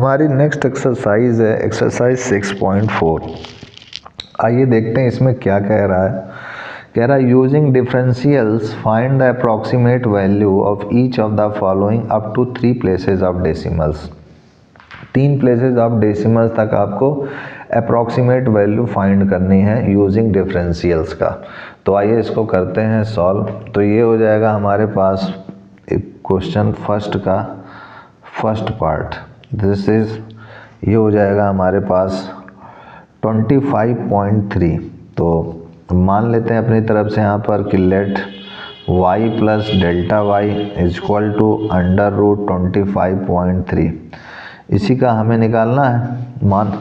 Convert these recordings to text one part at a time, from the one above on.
हमारी next exercise है exercise 6.4। आइए देखते हैं इसमें क्या कह रहा है। कह रहा है using differentials find the approximate value of each of the following up to 3 places of decimals. 3 places of decimals तक आपको अप्रॉक्सीमेट वैल्यू फाइंड करनी है यूजिंग डिफरेंशियल्स का। तो आइए इसको करते हैं सॉल्व। तो ये हो जाएगा हमारे पास एक क्वेश्चन फर्स्ट का फर्स्ट पार्ट, दिस इज ये हो जाएगा हमारे पास 25.3। तो मान लेते हैं अपनी तरफ से यहाँ पर कि let y plus delta Y is equal to under root 25.3। इसी का हमें निकालना है मान।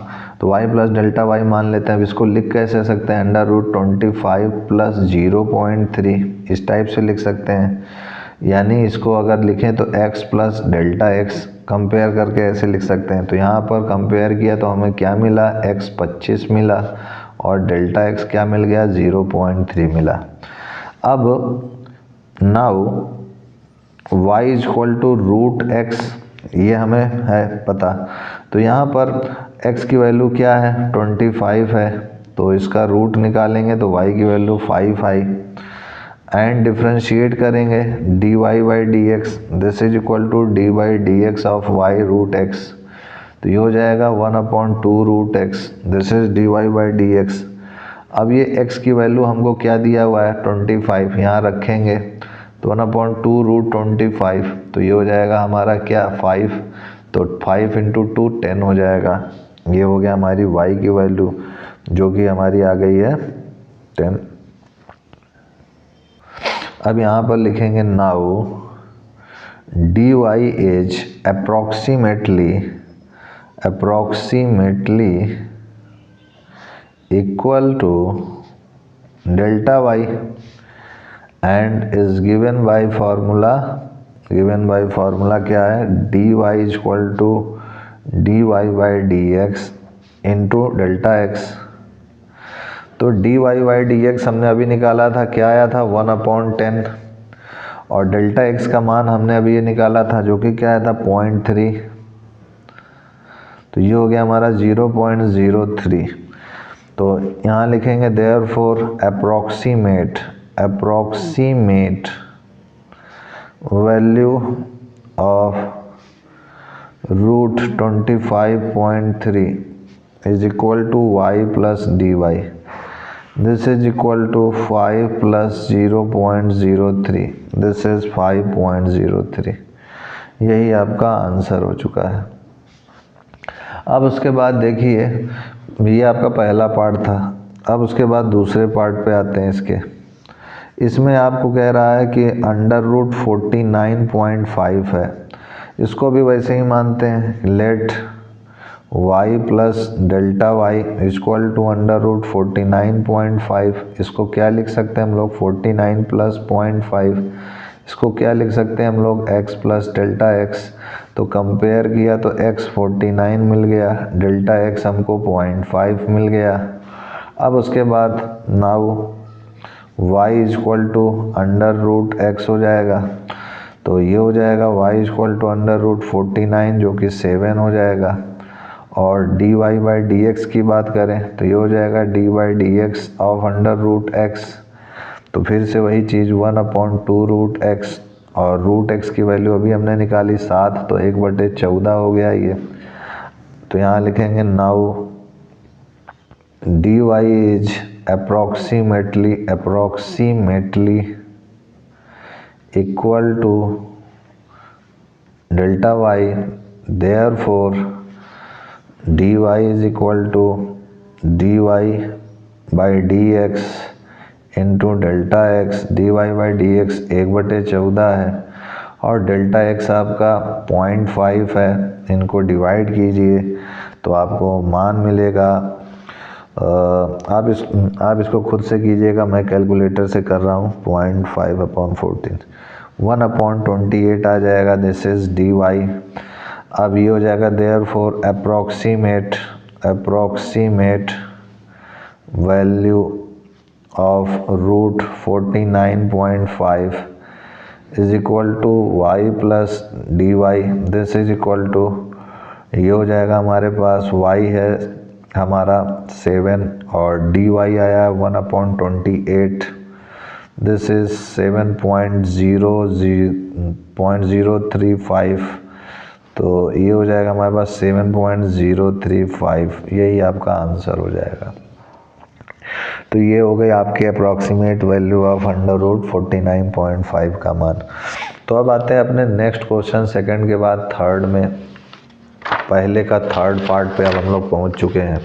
तो y प्लस डेल्टा वाई मान लेते हैं। अब इसको लिख कैसे सकते हैं, अंडर रूट 25 प्लस 0.3 इस टाइप से लिख सकते हैं। यानी इसको अगर लिखें तो x plus delta x compare करके ऐसे लिख सकते हैं। तो यहाँ पर कंपेयर किया तो हमें क्या मिला, x 25 मिला और डेल्टा x क्या मिल गया, 0.3 मिला। अब now y is equal to root x, ये हमें है पता। तो यहाँ पर x की वैल्यू क्या है, 25 है। तो इसका रूट निकालेंगे तो y की वैल्यू 5 आई एंड डिफ्रेंशिएट करेंगे dy by D x, this is equal to D by D x of Y root X. तो ये हो जाएगा 1/2 root X, this is dy by D X. अब ये x की वैल्यू हमको क्या दिया हुआ है, 25, यहाँ रखेंगे तो 1/2 रूट 25। तो ये हो जाएगा हमारा क्या, 5। तो 5 इंटू 2 10 हो जाएगा। ये हो गया हमारी y की वैल्यू जो कि हमारी आ गई है 10। अब यहाँ पर लिखेंगे now dy is approximately equal to delta y and is given by formula क्या है, dy is equal to dy by D x into delta x। तो dy बाई डी एक्स हमने अभी निकाला था, क्या आया था 1/10 और डेल्टा x का मान हमने अभी ये निकाला था जो कि क्या आया था 0.3। तो ये हो गया हमारा 0.03। तो यहाँ लिखेंगे therefore approximate value of root 25.3 is equal to y plus D Y, this is equal to 5 plus 0.03, this is 5.03। यही आपका आंसर हो चुका है। अब उसके बाद देखिए ये आपका पहला पार्ट था। अब उसके बाद दूसरे पार्ट पे आते हैं इसके। इसमें आपको कह रहा है कि अंडर रूट 49.5 है। इसको भी वैसे ही मानते हैं, let y plus delta Y equal to under root 49.5। इसको क्या लिख सकते हैं हम लोग, 49 प्लस 0.5। इसको क्या लिख सकते हैं हम लोग, x प्लस डेल्टा x। तो कंपेयर किया तो x 49 मिल गया, डेल्टा x हमको 0.5 मिल गया। अब उसके बाद now y equal to under root x हो जाएगा। तो ये हो जाएगा y equal to under root 49 जो कि 7 हो जाएगा। और dy बाई डी एक्स की बात करें तो ये हो जाएगा dy by D x of under root x। तो फिर से वही चीज़ 1/2 रूट x और रूट x की वैल्यू अभी हमने निकाली 7, तो 1/14 हो गया ये। तो यहाँ लिखेंगे now dy is approximately equal to delta y, therefore dy is equal to dy by D x into delta x। dy by D x 1/14 है और डेल्टा x आपका 0.5 है। इनको डिवाइड कीजिए तो आपको मान मिलेगा। आप इसको खुद से कीजिएगा, मैं कैलकुलेटर से कर रहा हूँ। 0.5/14 1/28 आ जाएगा, दिस इज dy। अब ये हो जाएगा therefore approximate value of root 49.5 is equal to y plus dy, this is equal to ये हो जाएगा हमारे पास y है हमारा 7 और dy आया 1/28, दिस इज 7.035, तो ये हो जाएगा हमारे पास 7.035, यही आपका आंसर हो जाएगा। तो ये हो गई आपकी अप्रॉक्सीमेट वैल्यू ऑफ √49.5 का मान। तो अब आते हैं अपने नेक्स्ट क्वेश्चन, सेकंड के बाद थर्ड में। पहले का थर्ड पार्ट पे अब हम लोग पहुंच चुके हैं।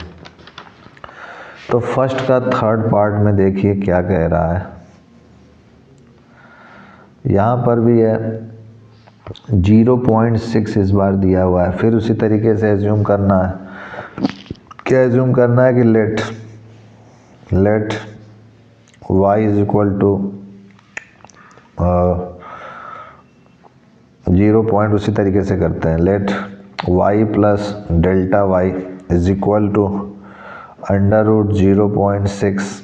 तो फर्स्ट का थर्ड पार्ट में देखिए क्या कह रहा है। यहाँ पर भी है 0.6 इस बार दिया हुआ है। फिर उसी तरीके से एज्यूम करना है, क्या एज्यूम करना है कि let y is equal to 0. उसी तरीके से करते हैं, let y plus delta y is equal to √0.6।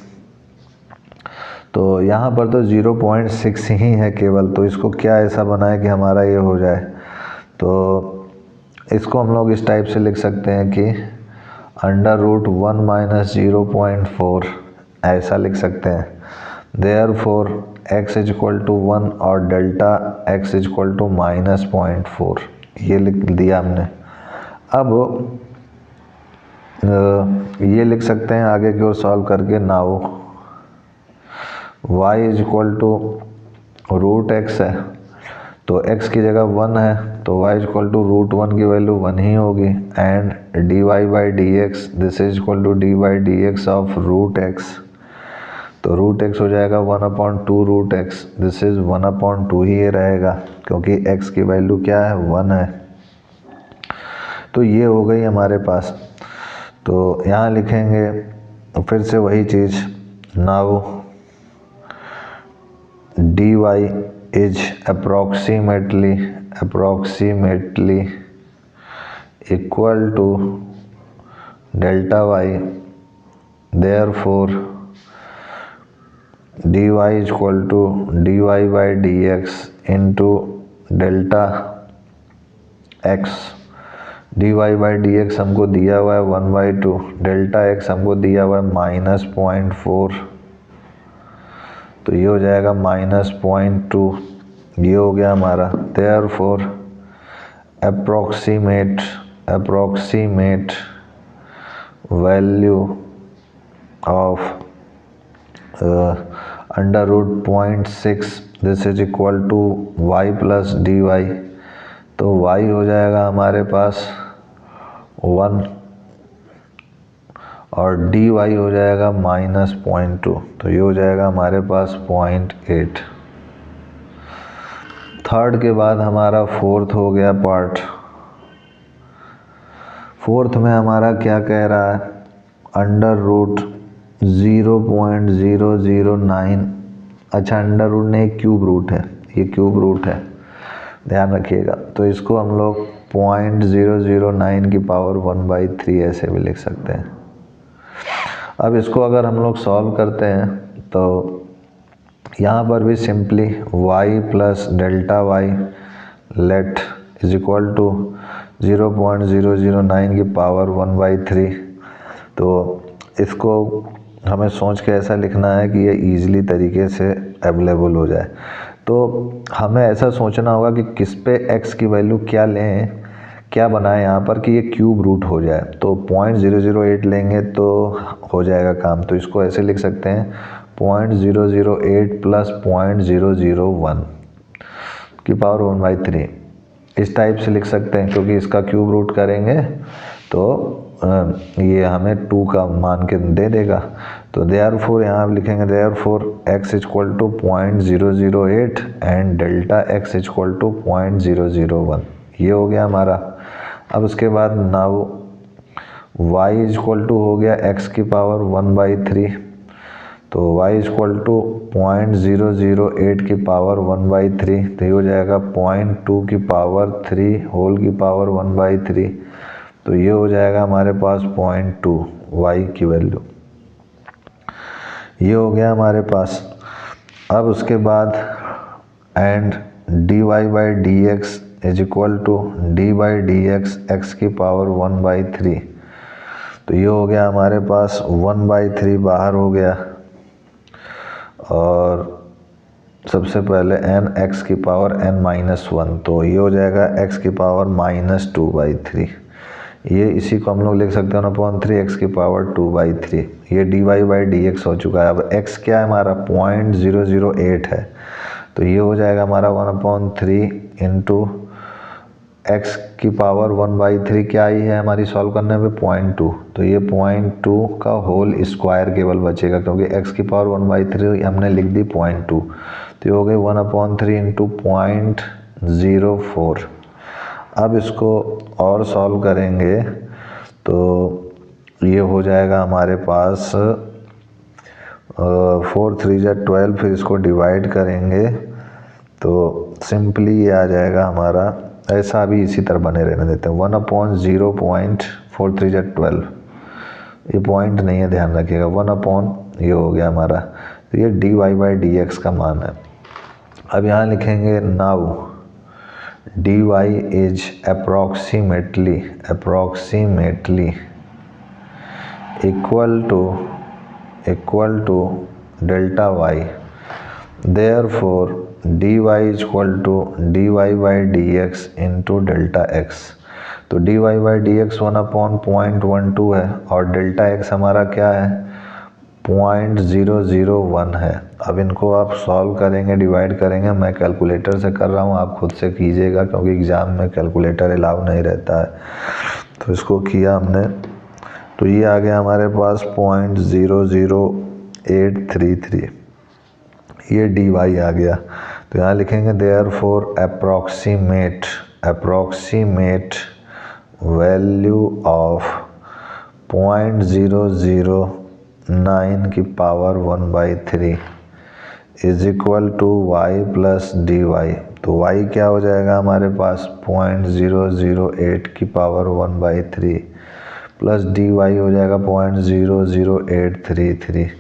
तो यहाँ पर तो 0.6 ही है केवल, तो इसको क्या ऐसा बनाए कि हमारा ये हो जाए। तो इसको हम लोग इस टाइप से लिख सकते हैं कि √1 माइनस 0.4 ऐसा लिख सकते हैं। Therefore x is equal to 1 और delta x is equal to -0.4, ये लिख दिया हमने। अब ये लिख सकते हैं आगे की ओर सॉल्व करके, now y is equal to √x है, तो x की जगह 1 है, तो y इज इक्वल टू √1 की वैल्यू 1 ही होगी। And dy by dx, this is equal to dy by dx of √x, तो √x हो जाएगा 1/2 √x, दिस इज 1/2 ही ये रहेगा क्योंकि x की वैल्यू क्या है 1 है। तो ये हो गई हमारे पास। तो यहाँ लिखेंगे फिर से वही चीज़, now dy is approximately equal to delta y, therefore dy is equal to dy by dx into delta x। dy by dx हमको दिया हुआ है 1/2, डेल्टा x हमको दिया हुआ है -0.4, तो ये हो जाएगा -0.2, ये हो गया हमारा। Therefore approximate value of √0.6, this is equal to y plus dy, तो y हो जाएगा हमारे पास 1 और dy हो जाएगा -0.2, तो ये हो जाएगा हमारे पास 0.8। थर्ड के बाद हमारा फोर्थ हो गया पार्ट। फोर्थ में हमारा क्या कह रहा है, √0.009, अच्छा अंडर रूट नहीं क्यूब रूट है, ये क्यूब रूट है, ध्यान रखिएगा। तो इसको हम लोग 0.009 की पावर 1/3 ऐसे भी लिख सकते हैं। अब इसको अगर हम लोग सॉल्व करते हैं तो यहाँ पर भी simply y plus delta y let is equal to 0.009 की पावर 1/3। तो इसको हमें सोच के ऐसा लिखना है कि ये ईजिली तरीके से अवेलेबल हो जाए। तो हमें ऐसा सोचना होगा कि किस पे x की वैल्यू क्या लें, क्या बनाए यहाँ पर कि ये क्यूब रूट हो जाए। तो 0.008 लेंगे तो हो जाएगा काम। तो इसको ऐसे लिख सकते हैं 0.008 प्लस 0.001 की पावर 1/3, इस टाइप से लिख सकते हैं, क्योंकि इसका क्यूब रूट करेंगे तो ये हमें 2 का मान के दे देगा। तो देयरफॉर यहाँ आप लिखेंगे therefore x equal to 0.008 and delta x equal to 0.001, ये हो गया हमारा। अब उसके बाद नाउ y इक्वल टू हो गया x की पावर 1/3, तो y इक्वल टू 0.008 की पावर 1/3, तो ये हो जाएगा 0.2 की पावर 3 होल की पावर 1/3, तो ये हो जाएगा हमारे पास 0.2 y की वैल्यू, ये हो गया हमारे पास। अब उसके बाद and dy by dx is equal to D by D x x की पावर 1/3। तो ये हो गया हमारे पास 1/3 बाहर हो गया, और सबसे पहले n x की पावर n-1, तो ये हो जाएगा x की पावर -2/3। ये इसी को हम लोग लिख सकते हैं 1/3 x की पावर 2/3। ये dy बाई डी एक्स हो चुका है। अब x क्या है हमारा 0.008 है, तो ये हो जाएगा हमारा 1/3 इंटू एक्स की पावर 1/3 क्या आई है हमारी सॉल्व करने पे 0.2, तो ये 0.2 का होल स्क्वायर केवल बचेगा, क्योंकि x की पावर 1/3 हमने लिख दी 0.2, तो ये हो गई 1/3 इंटू 0.04। अब इसको और सॉल्व करेंगे तो ये हो जाएगा हमारे पास 4 3 जा 12, फिर इसको डिवाइड करेंगे तो सिंपली ये आ जाएगा हमारा, ऐसा भी इसी तरह बने रहने देते हैं 1/0.43 जा 12, ये पॉइंट नहीं है ध्यान रखिएगा, 1/ ये हो गया हमारा, तो ये dy बाई डी एक्स का मान है। अब यहाँ लिखेंगे now dy is approximately equal to delta y, therefore dy is equal to dy by D x into delta x। तो dy बाई डी एक्स 1/0.12 है और डेल्टा x हमारा क्या है 0.001 है। अब इनको आप सॉल्व करेंगे, डिवाइड करेंगे, मैं कैलकुलेटर से कर रहा हूँ, आप खुद से कीजिएगा क्योंकि एग्ज़ाम में कैलकुलेटर अलाउ नहीं रहता है। तो इसको किया हमने, तो ये आ गया हमारे पास 0.00833, ये dy आ गया। तो यहाँ लिखेंगे देयरफॉर अप्रॉक्सीमेट वैल्यू ऑफ 0.009 की power 1/3 is equal to y plus D y. तो y क्या हो जाएगा हमारे पास 0.008 की पावर 1/3 प्लस dy हो जाएगा 0.00833।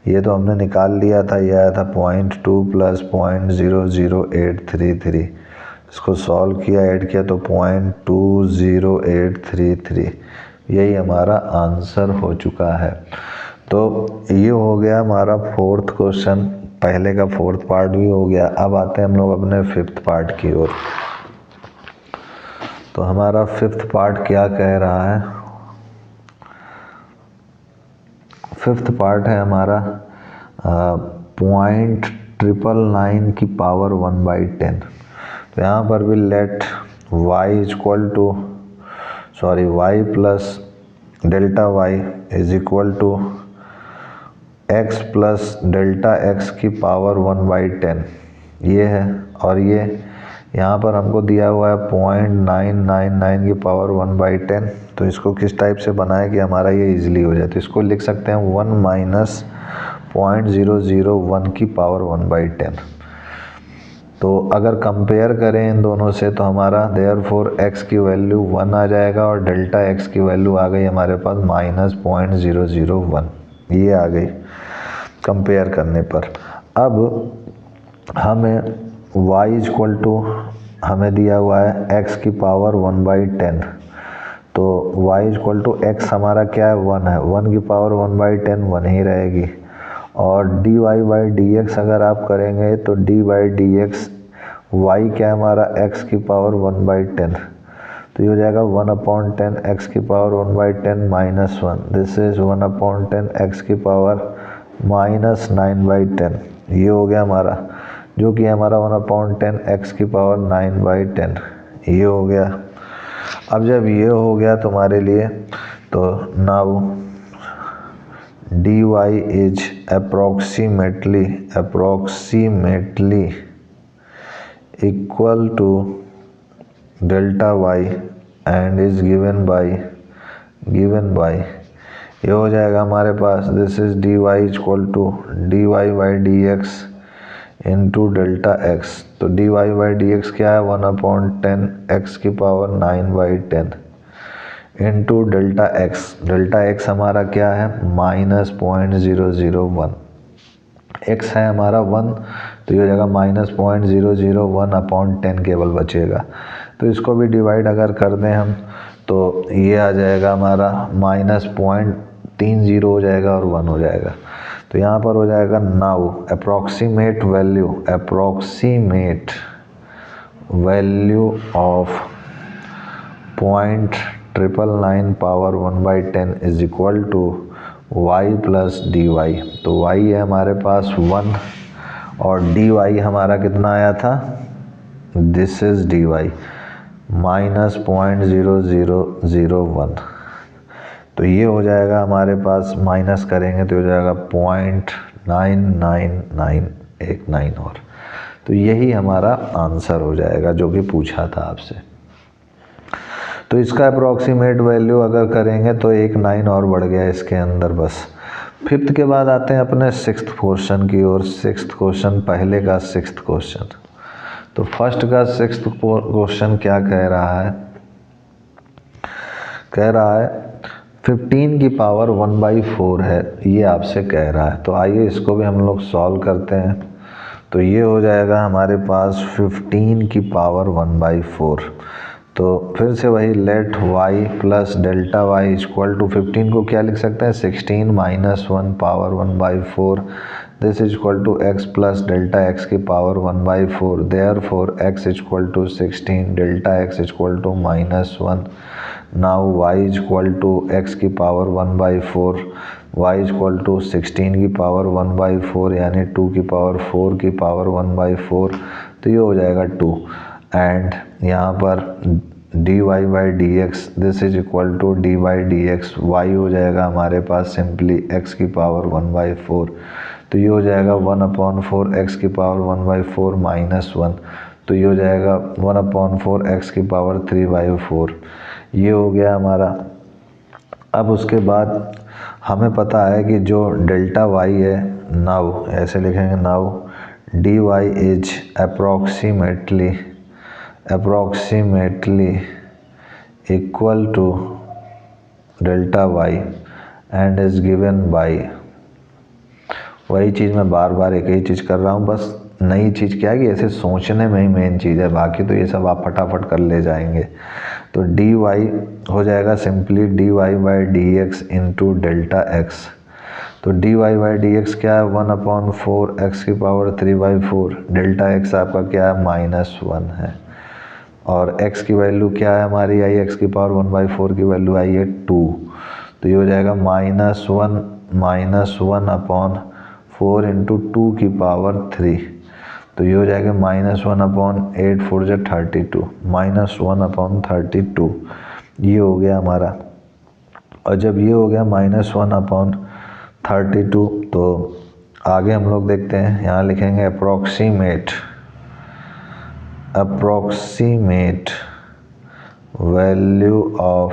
ये तो हमने निकाल लिया था, ये आया था 0.2 प्लस 0.00833। इसको सॉल्व किया, ऐड किया तो 0.20833, यही हमारा आंसर हो चुका है। तो ये हो गया हमारा फोर्थ क्वेश्चन, पहले का फोर्थ पार्ट भी हो गया। अब आते हैं हम लोग अपने फिफ्थ पार्ट की ओर। तो हमारा फिफ्थ पार्ट क्या कह रहा है, फिफ्थ पार्ट है हमारा 0.999 की पावर 1/10। तो यहाँ पर भी let y plus delta y is equal to x plus delta x की पावर 1/10, ये है। और ये यहाँ पर हमको दिया हुआ है 0.999 की पावर 1/10। तो इसको किस टाइप से बनाए कि हमारा ये इजीली हो जाए, तो इसको लिख सकते हैं 1 माइनस 0.001 की पावर 1/10। तो अगर कंपेयर करें इन दोनों से तो हमारा देयरफॉर x की वैल्यू 1 आ जाएगा और डेल्टा x की वैल्यू आ गई हमारे पास -0.001, ये आ गई कंपेयर करने पर। अब हमें y इक्वल टू हमें दिया हुआ है x की पावर 1/10, तो y इक्वल टू x हमारा क्या है 1 है, 1 की पावर 1/10 1 ही रहेगी। और dy बाई डी एक्स अगर आप करेंगे तो D by D x y क्या है हमारा x की पावर 1/10, तो ये हो जाएगा 1/10 x की power 1/10 minus 1, this is 1/10 x की पावर -9/10, ये हो गया हमारा, जो कि हमारा 1/10 x की पावर 9/10, ये हो गया। अब जब ये हो गया तुम्हारे लिए, तो now dy is approximately equal to delta y and is given by ये हो जाएगा हमारे पास, this is dy equal to dy by D x into delta x। तो dy बाई डी एक्स क्या है 1/10 x की पावर 9/10 इंटू डेल्टा x हमारा क्या है -0.001, x है हमारा 1, तो ये हो जाएगा -0.001/10 केवल बचेगा। तो इसको भी डिवाइड अगर कर दें हम तो ये आ जाएगा हमारा -0.30 हो जाएगा और 1 हो जाएगा। तो यहाँ पर हो जाएगा now approximate value of 0.999 power 1/10 is equal to y plus D y. तो y है हमारे पास 1 और dy हमारा कितना आया था, दिस इज dy -0.0001। तो ये हो जाएगा हमारे पास, माइनस करेंगे तो हो जाएगा 0.99989 और तो यही हमारा आंसर हो जाएगा जो कि पूछा था आपसे। तो इसका अप्रॉक्सीमेट वैल्यू अगर करेंगे तो एक 9 और बढ़ गया इसके अंदर बस। फिफ्थ के बाद आते हैं अपने सिक्स्थ क्वेश्चन की ओर। सिक्स्थ क्वेश्चन पहले का सिक्स्थ क्वेश्चन। तो फर्स्ट का सिक्स्थ क्वेश्चन क्या कह रहा है, कह रहा है 15 की पावर 1/4 है, ये आपसे कह रहा है। तो आइए इसको भी हम लोग सॉल्व करते हैं। तो ये हो जाएगा हमारे पास 15 की पावर 1/4। तो फिर से वही let y plus delta y equal to 15 को क्या लिख सकते हैं, 16 minus 1 power 1/4 this is equal to x plus delta x की power 1/4 therefore x equal to 16 delta x equal to -1। Now y equal to x की power 1/4 y equal to 16 की power 1/4 यानी 2 की पावर 4 की पावर 1/4। तो ये हो जाएगा 2 एंड यहाँ पर dy by D x this is equal to D by D x y हो जाएगा हमारे पास सिंपली x की पावर 1/4। तो ये हो जाएगा 1/4 x की पावर 1/4 -1। तो ये हो जाएगा 1/4 x की पावर 3/4। ये हो गया हमारा। अब उसके बाद हमें पता है कि जो डेल्टा y है, नाउ ऐसे लिखेंगे, now dy is approximately equal to delta y and is given by, वही चीज़ मैं बार बार एक ही चीज़ कर रहा हूँ, बस नई चीज़ क्या है कि ऐसे सोचने में ही मेन चीज़ है, बाकी तो ये सब आप फटाफट कर ले जाएंगे। तो dy हो जाएगा simply dy by D x into delta x. तो dy बाई डी एक्स क्या है, 1/4 x की पावर 3/4 डेल्टा x आपका क्या है, -1 है और x की वैल्यू क्या है हमारी आई, x की पावर 1/4 की वैल्यू आई है 2। तो ये हो जाएगा -1/4 इंटू 2 की पावर 3। तो ये हो जाएगा -1/8 4 जो 32 -1/32। ये हो गया हमारा। और जब ये हो गया -1/32 तो आगे हम लोग देखते हैं, यहाँ लिखेंगे अप्रॉक्सीमेट वैल्यू ऑफ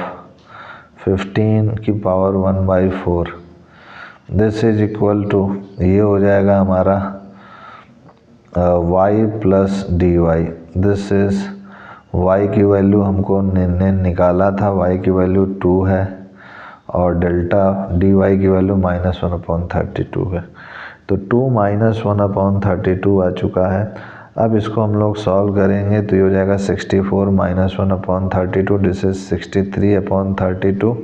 15 की power 1/4 this is equal to, ये हो जाएगा हमारा y plus D Y. This is y की वैल्यू हमको निकाला था, y की वैल्यू 2 है और डेल्टा dy की वैल्यू -1/32 है। तो 2 -1/32 आ चुका है। अब इसको हम लोग सॉल्व करेंगे तो ये हो जाएगा 64 -1/32 दिस इज 63/32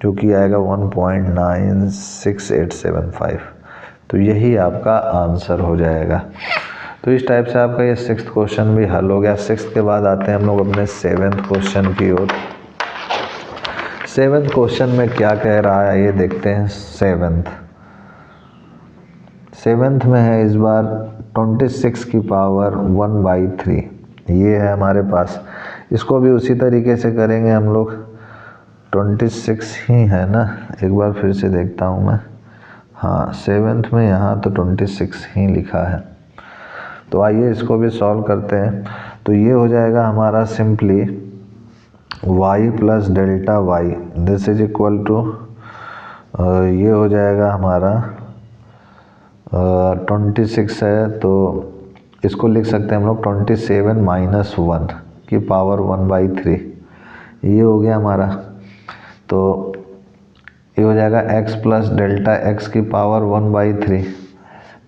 जो कि आएगा 1.96875। तो यही आपका आंसर हो जाएगा। तो इस टाइप से आपका ये सिक्स्थ क्वेश्चन भी हल हो गया। सिक्स्थ के बाद आते हैं हम लोग अपने सेवेंथ क्वेश्चन की ओर। सेवेंथ क्वेश्चन में क्या कह रहा है ये देखते हैं। सेवेंथ में है इस बार 26 की पावर 1/3 ये है हमारे पास। इसको भी उसी तरीके से करेंगे हम लोग। 26 ही है ना, एक बार फिर से देखता हूँ मैं। हाँ, सेवेंथ में यहाँ तो 26 ही लिखा है। तो आइए इसको भी सॉल्व करते हैं। तो ये हो जाएगा हमारा simply y plus delta y this is equal to, ये हो जाएगा हमारा 26 है तो इसको लिख सकते हैं हम लोग 27 माइनस 1 की पावर 1/3 ये हो गया हमारा। तो ये हो जाएगा x प्लस डेल्टा x की पावर 1/3।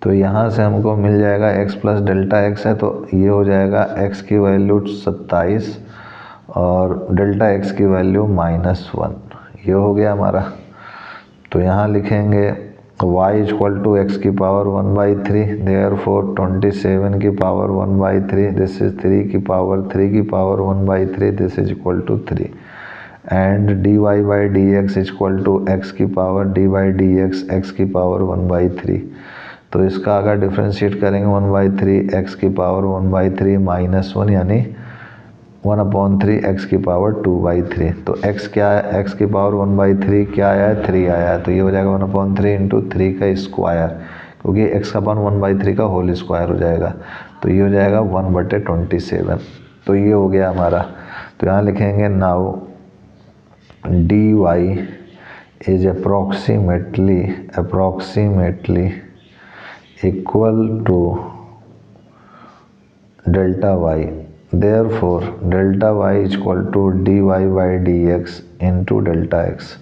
तो यहाँ से हमको मिल जाएगा x प्लस डेल्टा x है तो ये हो जाएगा x की वैल्यू 27 और डेल्टा एक्स की वैल्यू -1, ये हो गया हमारा। तो यहाँ लिखेंगे y इक्वल टू एक्स की पावर 1/3, देयरफॉर 27 की पावर 1/3, दिस इज 3 की पावर 3 की power 1/3, this is equal to 3, and dy by D X equal to X की power d by D X की पावर 1/3। तो इसका अगर डिफ्रेंशिएट करेंगे 1/3 एक्स की पावर 1/3 -1 यानी 1/3 एक्स की पावर 2/3। तो x क्या है, x की पावर 1/3 क्या आया है, 3 आया है। तो ये हो जाएगा 1/3 इंटू 3 का स्क्वायर, क्योंकि x का पावर 1/3 का होल स्क्वायर हो जाएगा। तो ये हो जाएगा 1/27। तो ये हो गया हमारा। तो यहाँ लिखेंगे now dy is approximately equal to delta y, therefore delta y equal to dy by D x into delta x.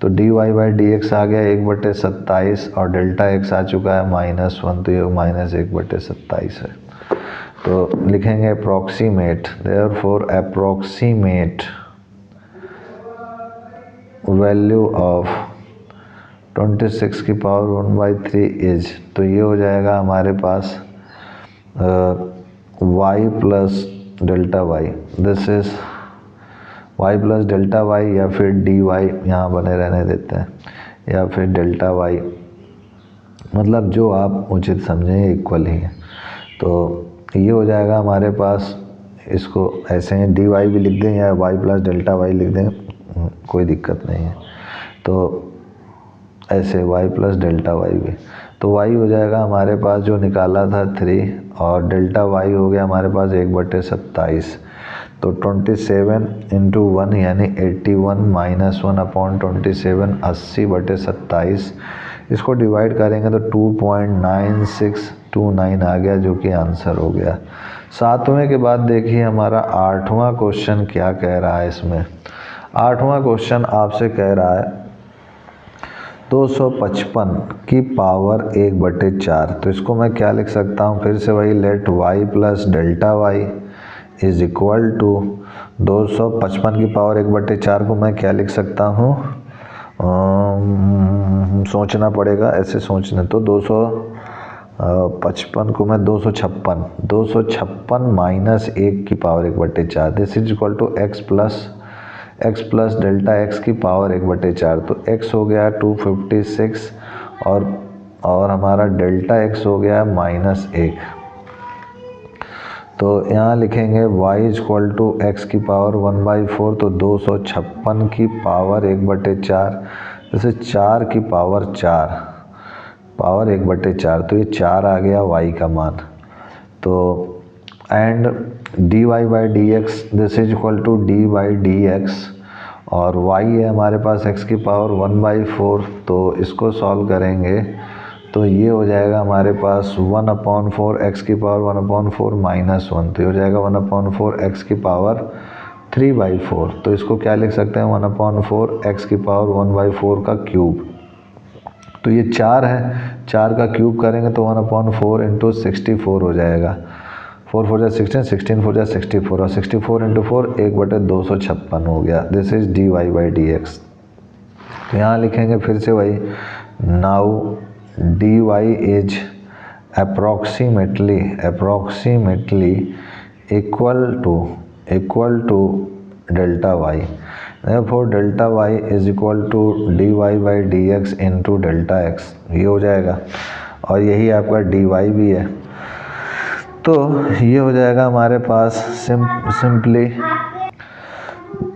तो dy बाई डी एक्स आ गया 1/27 और डेल्टा x आ चुका है -1, तो ये -1/27 है। तो लिखेंगे approximate, therefore approximate value of 26 की पावर 1/3 इज, तो ये हो जाएगा हमारे पास y plus delta y, this is y plus delta y या फिर dy, यहाँ बने रहने देते हैं, या फिर डेल्टा y, मतलब जो आप उचित समझें, इक्वल ही है। तो ये हो जाएगा हमारे पास, इसको ऐसे हैं dy भी लिख दें या y प्लस डेल्टा y लिख दें, कोई दिक्कत नहीं है। तो ऐसे y प्लस डेल्टा y भी, तो y हो जाएगा हमारे पास जो निकाला था 3 और डेल्टा y हो गया हमारे पास 1/27। तो 27 इंटू 1 यानी 81 -1/27, 80/27। इसको डिवाइड करेंगे तो 2.9629 आ गया, जो कि आंसर हो गया। 7वें के बाद देखिए हमारा 8वां क्वेश्चन क्या कह रहा है। इसमें 8वां क्वेश्चन आपसे कह रहा है 255 की पावर 1/4। तो इसको मैं क्या लिख सकता हूँ, फिर से वही, let y plus delta Y is equal to 255 की पावर 1/4 को मैं क्या लिख सकता हूँ, सोचना पड़ेगा, ऐसे सोचने तो 255 को मैं 256 माइनस 1 की power 1/4, this is equal to x plus delta x की पावर 1/4। तो x हो गया 256 और हमारा डेल्टा x हो गया -1। तो यहाँ लिखेंगे y इक्वल टू एक्स की पावर 1/4, तो 256 की पावर 1/4, जैसे 4 की पावर 1/4, तो ये 4 आ गया y का मान। तो and dy by D x, this is equal to d by D x, और y है हमारे पास x की पावर 1/4। तो इसको सॉल्व करेंगे तो ये हो जाएगा हमारे पास 1/4 x की पावर 1/4 -1, तो ये हो जाएगा 1/4 x की पावर 3/4। तो इसको क्या लिख सकते हैं, 1/4 x की पावर 1/4 का क्यूब। तो ये 4 है, 4 का क्यूब करेंगे तो 1/4 इंटू 64 हो जाएगा। 4 4 16, 16 4 64, और 64 इंटू 4 1/256 हो गया। This is dy by D x. तो यहाँ लिखेंगे फिर से वही, now dy is approximately equal to delta y, therefore delta y is equal to dy by D x into delta x, ये हो जाएगा। और यही आपका dy भी है, तो ये हो जाएगा हमारे पास सिंपली,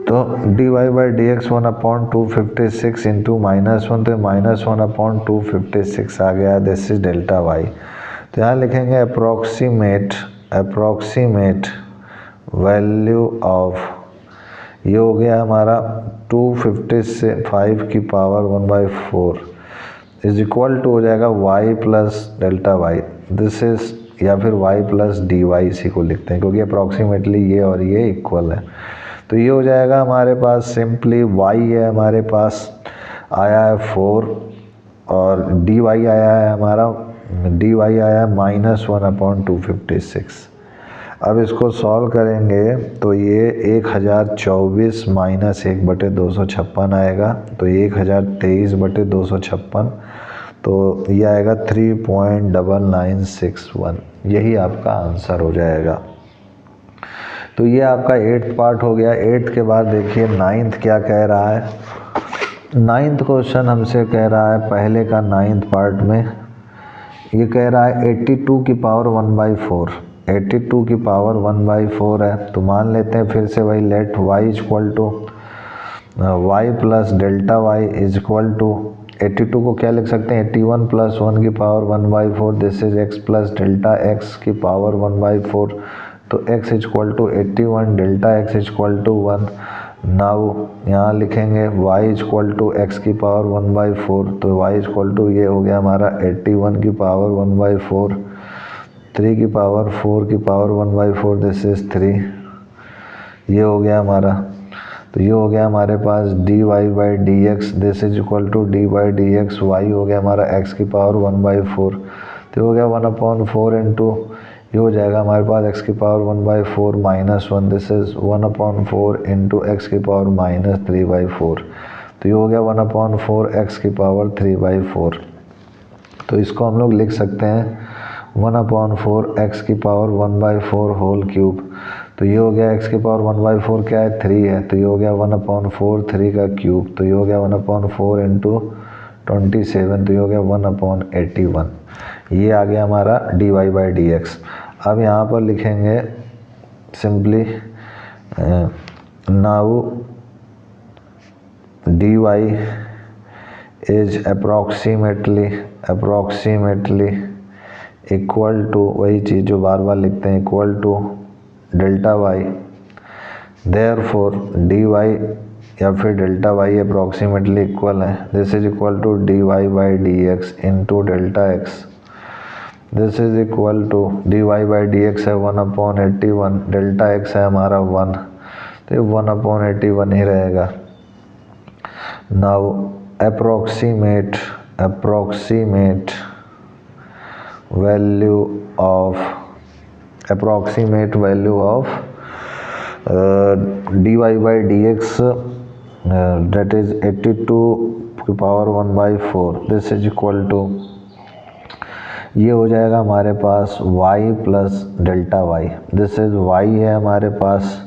तो dy by D x 1/256 into -1, तो -1/256 आ गया, दिस इज डेल्टा y। तो यहाँ लिखेंगे अप्रॉक्सीमेट वैल्यू ऑफ, ये हो गया हमारा 255 की पावर 1/4 इज इक्वल टू हो जाएगा y plus delta y, this is, या फिर y प्लस डी वाई, इसी को लिखते हैं क्योंकि अप्रॉक्सीमेटली ये और ये इक्वल है। तो ये हो जाएगा हमारे पास सिंपली y है हमारे पास आया है 4 और dy आया है हमारा, dy आया है -1/256, अब इसको सॉल्व करेंगे तो ये 1024 माइनस 1/256 आएगा, तो 1023/256, तो ये आएगा 3.9961। यही आपका आंसर हो जाएगा। तो ये आपका 8th पार्ट हो गया। 8th के बाद देखिए 9th क्या कह रहा है। 9th क्वेश्चन हमसे कह रहा है, पहले का 9th पार्ट में ये कह रहा है 82 की पावर 1/4, 82 की पावर 1/4 है। तो मान लेते हैं फिर से वही, let y equal to y plus delta Y is equal to 82 को क्या लिख सकते हैं, 81 प्लस 1 की power 1/4, this is x plus delta x की पावर 1/4। तो x equal to 81 delta x equal to 1। Now यहाँ लिखेंगे y इक्वल टू x की पावर 1/4, तो y इक्वल टू ये हो गया हमारा 81 की पावर 1/4, 3 की पावर 4 की पावर 1/4, दिस इज 3। ये हो गया हमारा, तो ये हो गया हमारे पास dy by D x, this is equal to D by D x, y हो गया हमारा x की पावर 1/4, तो हो गया 1/4 इंटू, ये हो जाएगा हमारे पास x की power 1/4 minus 1, this is 1/4 into x की पावर माइनस 3/4, तो ये हो गया 1/4 x की पावर 3/4। तो इसको हम लोग लिख सकते हैं 1/4 x की पावर 1/4 होल क्यूब। तो ये हो गया x की पावर 1/4 क्या है, 3 है, तो ये हो गया 1/4 3 का क्यूब, तो ये हो गया 1/4 इंटू 27, तो ये हो गया 1/81। ये आ गया हमारा dy बाई डी एक्स। अब यहाँ पर लिखेंगे simply now dy is approximately equal to, वही चीज़ जो बार बार लिखते हैं, equal to delta y, therefore d y या फिर डेल्टा वाई अप्रॉक्सीमेटली इक्वल है, this is equal to d y by D x into delta x, this is equal to d y by D x है 1/81, delta x है हमारा 1, तो ये 1/81 ही रहेगा। Now approximate value of dy by D x that is 82 की power 1/4, this is equal to, ये हो जाएगा हमारे पास y plus delta y, this is y है हमारे पास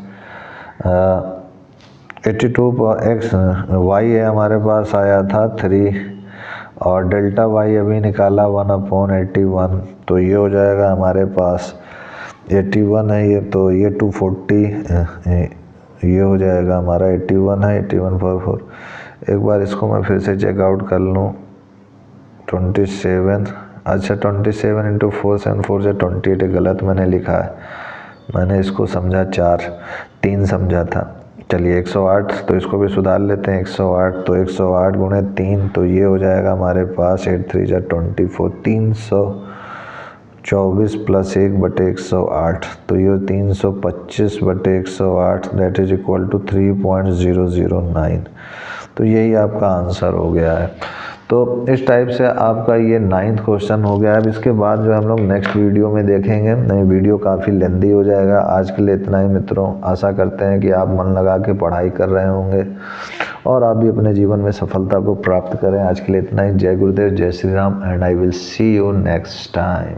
82 x, y है हमारे पास आया था 3 और डेल्टा y अभी निकाला 1/81, तो ये हो जाएगा हमारे पास 81 है ये, तो ये 240, ये हो जाएगा हमारा 81 है, 81/4। एक बार इसको मैं फिर से चेकआउट कर लूँ, 27, अच्छा 27 इंटू 4 7 4 से 28, गलत मैंने लिखा है, मैंने इसको समझा 3 समझा था। चलिए 108, तो इसको भी सुधार लेते हैं, 108, तो 108 गुणे 3, तो ये हो जाएगा हमारे पास 8 3 जा 24, 324 प्लस 1/108, तो ये 325/108, दैट इज इक्वल टू 3.009। तो यही आपका आंसर हो गया है। तो इस टाइप से आपका ये 9th क्वेश्चन हो गया है। अब इसके बाद जो हम लोग नेक्स्ट वीडियो में देखेंगे, नई वीडियो काफ़ी लेंदी हो जाएगा। आज के लिए इतना ही मित्रों, आशा करते हैं कि आप मन लगा के पढ़ाई कर रहे होंगे और आप भी अपने जीवन में सफलता को प्राप्त करें। आज के लिए इतना ही। जय गुरुदेव, जय Shri Ram, and I will see you next time.